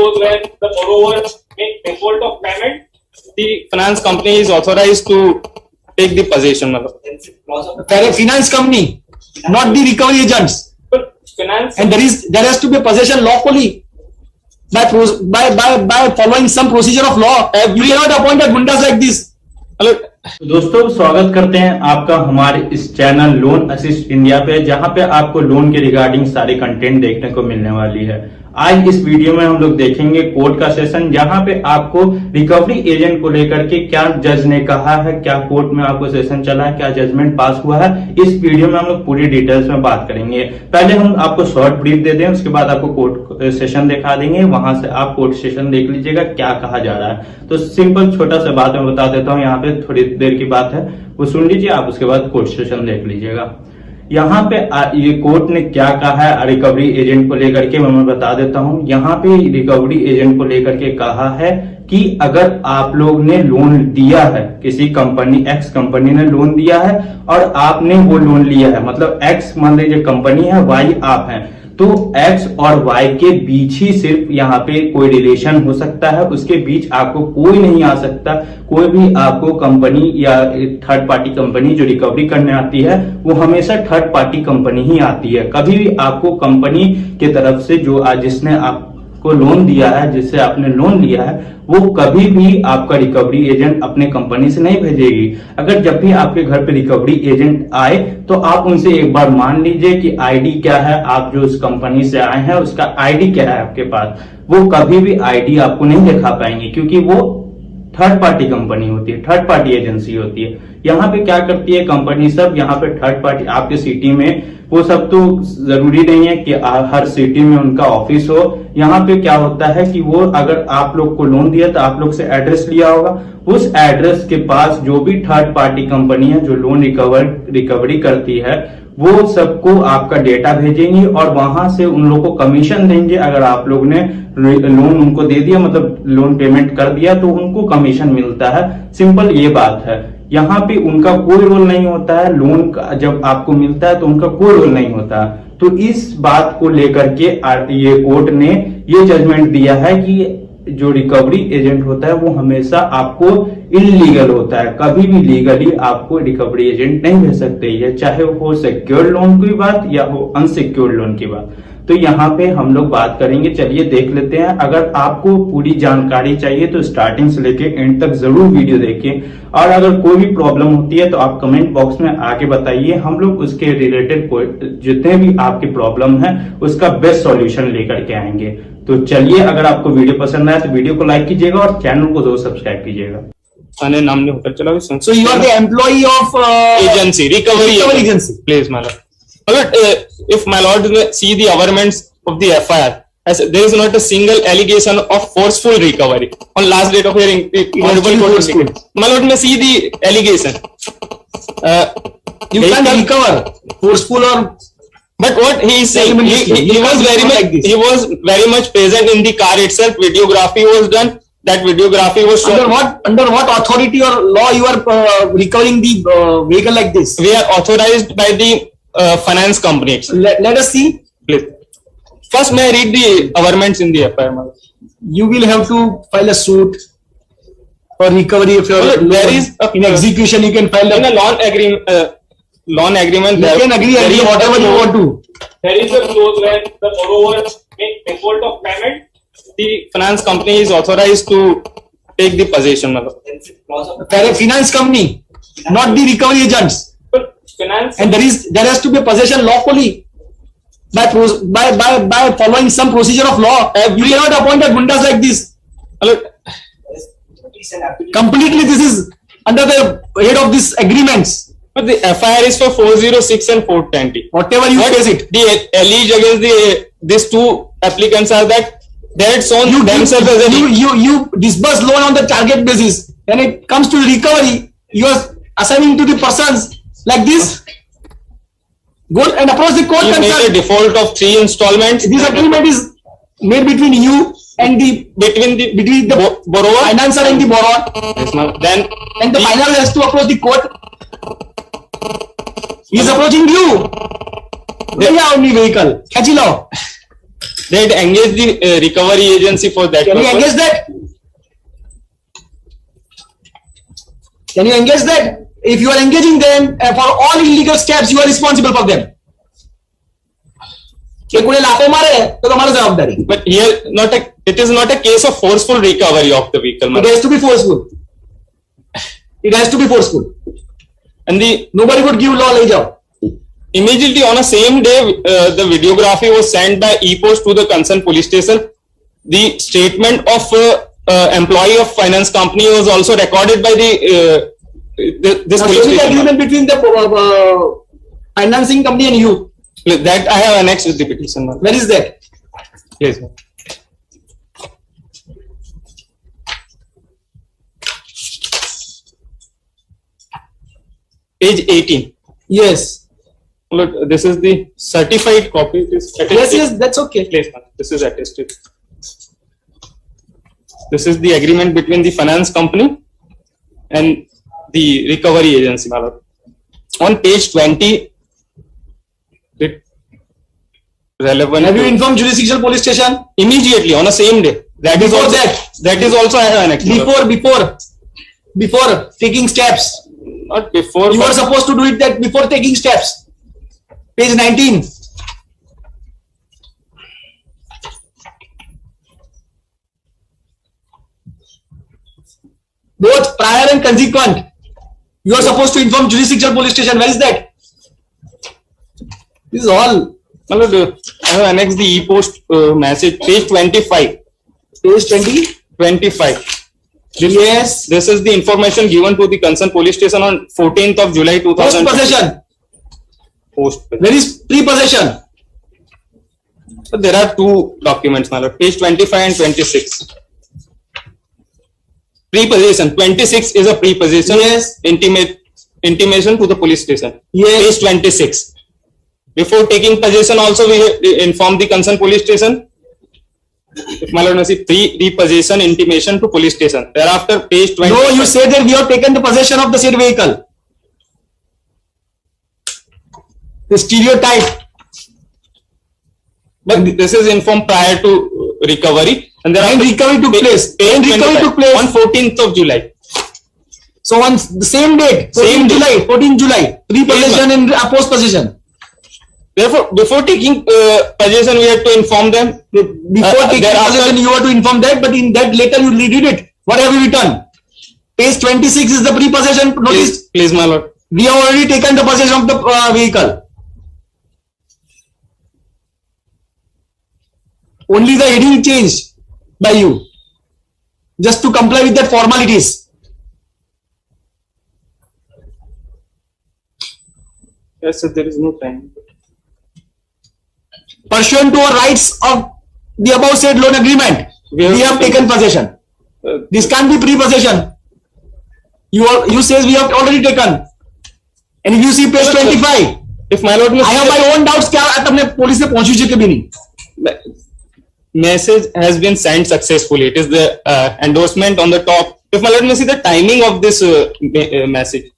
those where the borrower make default of payment, the finance company is authorized to take the possession. Finance company, not the recovery agents. But finance And there has to be a possession lawfully by following some procedure of law. You cannot appoint a gundas like this. दोस्तों स्वागत करते हैं आपका हमारे इस channel loan assist India पे, जहां पे आपको लोन के रिगार्डिंग सारे कंटेंट देखने को मिलने वाली है। आज इस वीडियो में हम लोग देखेंगे कोर्ट का सेशन, जहां पे आपको रिकवरी एजेंट को लेकर के क्या जज ने कहा है, क्या कोर्ट में आपको सेशन चला है, क्या जजमेंट पास हुआ है। इस वीडियो में हम लोग पूरी डिटेल्स में बात करेंगे। पहले हम आपको शॉर्ट ब्रीफ दे दें, उसके बाद आपको कोर्ट सेशन दिखा देंगे, वहां से आप कोर्ट सेशन देख लीजिएगा क्या कहा जा रहा है। तो सिंपल छोटा सा बात मैं बता देता हूँ, यहाँ पे थोड़ी देर की बात है, वो सुन लीजिए आप, उसके बाद कोर्ट सेशन देख लीजिएगा। यहाँ पे ये कोर्ट ने क्या कहा है रिकवरी एजेंट को लेकर के मैं बता देता हूँ। यहाँ पे रिकवरी एजेंट को लेकर के कहा है कि अगर आप लोग ने लोन दिया है, किसी कंपनी एक्स कंपनी ने लोन दिया है और आपने वो लोन लिया है, मतलब एक्स मान लीजिए कंपनी है, वाई आप हैं, तो एक्स और वाई के बीच ही सिर्फ यहाँ पे कोई रिलेशन हो सकता है, उसके बीच आपको कोई नहीं आ सकता। कोई भी आपको कंपनी या थर्ड पार्टी कंपनी जो रिकवरी करने आती है वो हमेशा थर्ड पार्टी कंपनी ही आती है। कभी भी आपको कंपनी की तरफ से जो जिसने आपको लोन दिया है, जिससे आपने लोन लिया है, वो कभी भी आपका रिकवरी एजेंट अपने कंपनी से नहीं भेजेगी। अगर जब भी आपके घर पे रिकवरी एजेंट आए तो आप उनसे एक बार मान लीजिए कि आईडी क्या है, आप जो उस कंपनी से आए हैं उसका आईडी क्या है आपके पास। वो कभी भी आईडी आपको नहीं दिखा पाएंगे, क्योंकि वो थर्ड पार्टी कंपनी होती है, थर्ड पार्टी एजेंसी होती है। यहाँ पे क्या करती है कंपनी सब, यहाँ पे थर्ड पार्टी आपके सिटी में, वो सब तो जरूरी नहीं है कि हर सिटी में उनका ऑफिस हो। यहाँ पे क्या होता है कि वो अगर आप लोग को लोन दिया तो आप लोग से एड्रेस लिया होगा, उस एड्रेस के पास जो भी थर्ड पार्टी कंपनी है जो लोन रिकवरी करती है वो सबको आपका डेटा भेजेंगी और वहां से उन लोगों को कमीशन देंगे। अगर आप लोग ने लोन उनको दे दिया, मतलब लोन पेमेंट कर दिया, तो उनको कमीशन मिलता है। सिंपल ये बात है। यहाँ पे उनका कोई रोल नहीं होता है, लोन का जब आपको मिलता है तो उनका कोई रोल नहीं होता। तो इस बात को लेकर के ये कोर्ट ने ये जजमेंट दिया है कि जो रिकवरी एजेंट होता है वो हमेशा आपको इलीगल होता है। कभी भी लीगली आपको रिकवरी एजेंट नहीं भेज सकते, ये चाहे वो सिक्योर्ड लोन की बात या हो अनसिक्योर्ड लोन की बात। तो यहाँ पे हम लोग बात करेंगे, चलिए देख लेते हैं। अगर आपको पूरी जानकारी चाहिए तो स्टार्टिंग से लेके एंड तक जरूर वीडियो देखिए, और अगर कोई भी प्रॉब्लम होती है तो आप कमेंट बॉक्स में आके बताइए, हम लोग उसके रिलेटेड जितने भी आपकी प्रॉब्लम है उसका बेस्ट सॉल्यूशन लेकर के आएंगे। तो चलिए, अगर आपको वीडियो पसंद आए तो वीडियो को लाइक कीजिएगा और चैनल को जरूर सब्सक्राइब कीजिएगा। नाम नहीं होता चलो। So you are the employee of agency, recovery agency. Please, my lord. If my lord see the averments of the FIR, as there is not a single allegation of forceful recovery on last date of hearing. My lord may see the allegation. You can recover forceful or. But what he is saying, he was very much present in the car itself. Videography was done. That videography was shown. Under what authority or law you are recovering the vehicle like this? We are authorized by the finance company. Let us see. Please. First, may I read the averments in the FIR? You will have to file a suit for recovery if there is in execution. You can file in a loan agreement. You can agree whatever you want to. There is a clause where the borrower make default of payment, the finance company is authorized to take the possession. Finance company, not the recovery agents. But finance and there has to be a possession lawfully by following some procedure of law. You cannot appoint a gundas like this. Completely, this is under the head of these agreements. But the FIR is for 406 and 420. Whatever you face it. The alleged against these two applicants are that they had shown themselves as you disburse loan on the target basis. When it comes to recovery, you are assigning to the persons like this. Go and approach the court. You made a default of 3 installments. This agreement is made between you and between the borrower, financer and the borrower. Yes, ma'am. Then and the financier has to approach the court. He is approaching you. ले जाओ अपनी vehicle, खींच लो. they had engaged the recovery agency for that Can you purpose. engage that? Can you engage that? If you are engaging them for all illegal steps, you are responsible for them. कि कोई लाफे मारे तो तुम्हारी जवाबदारी. But here, it is not a case of forceful recovery of the vehicle. It has to be forceful. It has to be forceful. And Nobody would give law ले जाओ. immediately on the same day, the videography was sent by e-post to the concerned police station. The statement of employee of finance company was also recorded by this Now, police show me the station. agreement between the financing company and you. That I have annexed with the petition. Where is that? Yes. Page 18. Yes. Look, this is the certified copy. It is attested. Yes, that's okay. Place, ma'am. This is attested. This is the agreement between the finance company and the recovery agency, my lord. On page 20, it relevant. Have you to- informed jurisdictional police station? immediately on the same day? That is Before also that? is also I have annexed. my lord. Before taking steps. Not before. You but- are supposed to do it that before taking steps. Page 19. Both prior and consequent. You are supposed to inform jurisdictional police station. Where is that? This is all. my lord, I have annexed the e-post message, page 25. Page 20. 25. Yes. This is the information given to the concerned police station on 14th of July Post 2000. possession. Post. Where is pre-possession? So there are two documents, my lord, page 25 and 26. Pre-possession, 26 is a pre-possession. Yes. Intimation to the police station. Yes. Page 26. Before taking possession also we inform the concerned police station. If my lord may see, pre-possession intimation to police station. Thereafter, page 20. No, you say that we have taken the possession of the said vehicle. The stereotype. But this is informed prior to recovery. And When recovery took place. When recovery took place. On 14th of July. So on the same date, 14 Same day. July, 14 July, pre-possession and post possession. Therefore, before taking possession, we had to inform them. Before taking thereafter- possession, you have to inform that, but in that later you read it. What have you written? Page 26 is the pre-possession notice. Please, my lord. We have already taken the possession of the vehicle. Only the heading changed by you, just to comply with that formalities. Yes, sir, there is no time. Pursuant to our rights of the above said loan agreement, we have taken possession. This can't be pre-possession. You says we have already taken. And if you see page 25, If my lord may I have see, my own doubts. क्या तुमने police से पहुंची चुके भी नहीं. message has been sent successfully. It is the endorsement on the top. If my lord may see the timing of this message,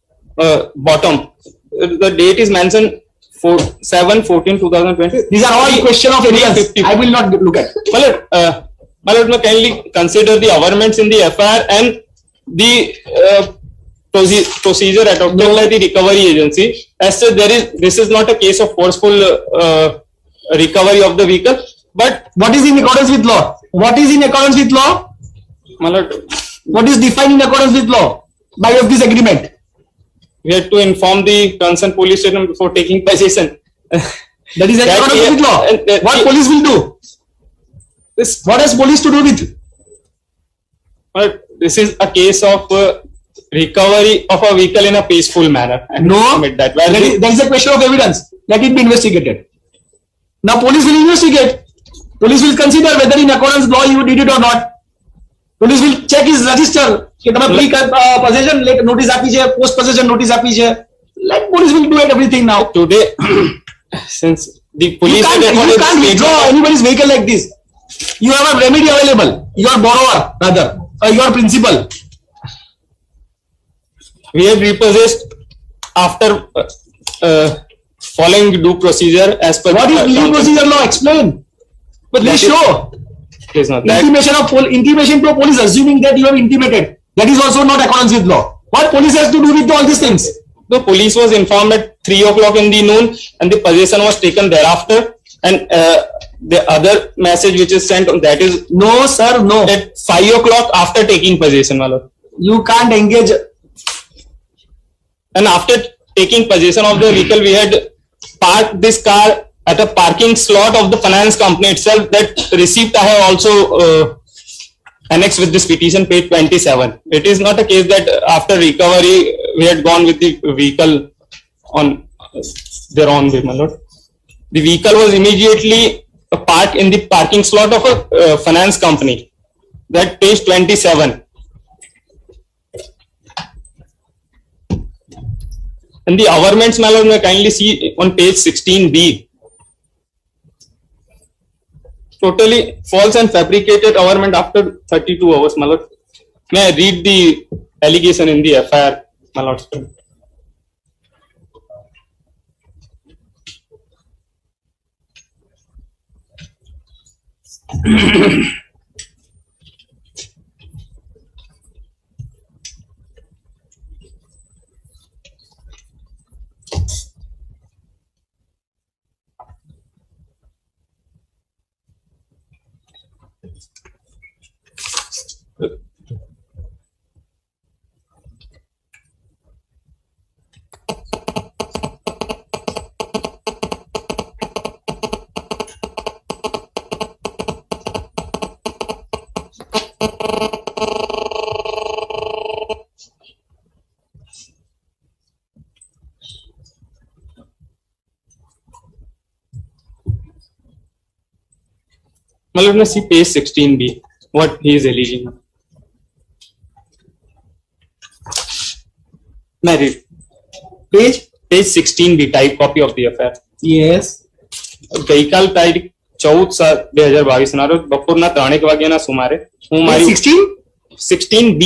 bottom, the date is mentioned 7/14/2020. These are all question of evidence. 350. I will not look at. My lord, may kindly consider the averments in the FIR and the procedure adopted by the recovery agency. As such, this is not a case of forceful recovery of the vehicle, but What is in accordance with law? What is in accordance with law? my lord, What is defined in accordance with law by of this agreement? we had to inform the concerned police station before taking possession. That is in That accordance is- with law. and- What police will do? This, What has police to do with? but this is a case of recovery of a vehicle in a peaceful manner. And No, admit that. Where that is a question of evidence. Let it be investigated. Now police will investigate. Police will consider whether in accordance with law you did it or not. Police will check his register. कि તમે pre possession notice આપી છે, post possession notice આપી છે. Like police will do everything now. today, since the police You can't withdraw anybody's vehicle like this. You have a remedy available. Your borrower, rather, your principal. we have repossessed after following due procedure as per What is the due procedure law? Explain. But That please is- show It is not that. intimation to a police, assuming that you have intimated. That is also not accordance with law. What police has to do with all these things? The police was informed at 3 o'clock in the noon, and the possession was taken thereafter. And the other message which is sent, that is No, sir, no. at 5 o'clock after taking possession, my lord. You can't engage. And after taking possession of the vehicle, we had parked this car at a parking slot of the finance company itself. That receipt I have also annexed with this petition, page 27. It is not a case that after recovery we had gone with the vehicle on their own way, my lord. The vehicle was immediately parked in the parking slot of a finance company. That page 27. And the averments, my lord, may kindly see on page 16B. Totally false and fabricated averment after 32 hours, my lord. May I read the allegation in the FIR, my lord? My lord, let's see page 16B, what he is alleging. May I read? Page 16B, type copy of the FIR. Yes. ગઈકાલ તારીખ 14/7/2022 ના રોજ બપોરના 3 વાગ્યાના સુમારે હું મારી 16B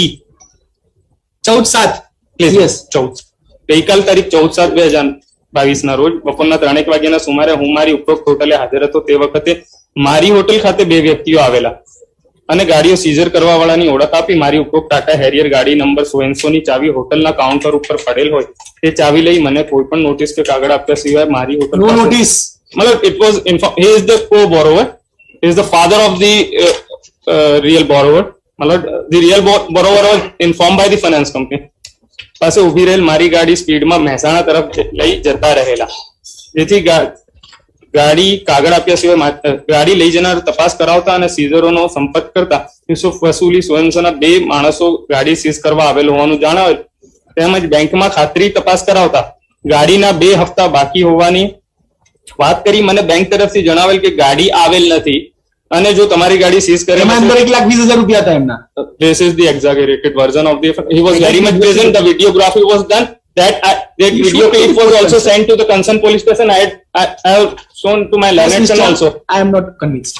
14/7. Please, Yes. 14. ગઈકાલ તારીખ 14/7/2022 ના રોજ બપોરના 3 વાગ્યાના સુમારે હું મારી ઉપરોક્ત હોટલે હાજર હતો. તે વખતે મારી હોટલ ખાતે બે વ્યક્તિઓ આવેલા અને ગાડીઓ સીઝર કરવા વાળાની ઓળખ આપી મારી ઉપરોક્ત ટાટા હેરિયર ગાડી નંબર 100 ની ચાવી હોટલના કાઉન્ટર ઉપર પડેલ હોય તે ચાવી લઈ મને કોઈ પણ નોટિસ કે કાગળ આપ્યા સિવાય મારી હોટલ No પાસે- notice. Matlab, it was he is the co-borrower. He is the father of the real borrower. Matlab, the real borrower was informed by the finance company. પાસે ઉભી રહેલ મારી ગાડી સ્પીડમાં મહેસાણા તરફ લઈ જતા રહેલા, જેથી ગાડી કાગળ આપ્યા સિવાય ગાડી લઈ જનાર તપાસ કરાવતા અને સીઝરોનો સંપર્ક કરતા યુસુફ વસૂલી સોયન્સોના બે માણસો ગાડી સીઝ કરવા આવેલ હોવાનું જણાવેલ. તેમજ બેંકમાં ખાતરી તપાસ કરાવતા ગાડીના 2 હપ્તા બાકી હોવાની વાત કરી મને બેંક તરફથી જણાવેલ કે ગાડી આવેલ નથી અને જો તમારી ગાડી સીઝ કરે એમાં અંદર 1,20,000 રૂપિયા હતા એમના. this is the exaggerated version of the he was very much present, the videography was done, that video clip was also sent to the concerned police station. I have shown to my learned son also. I am not convinced.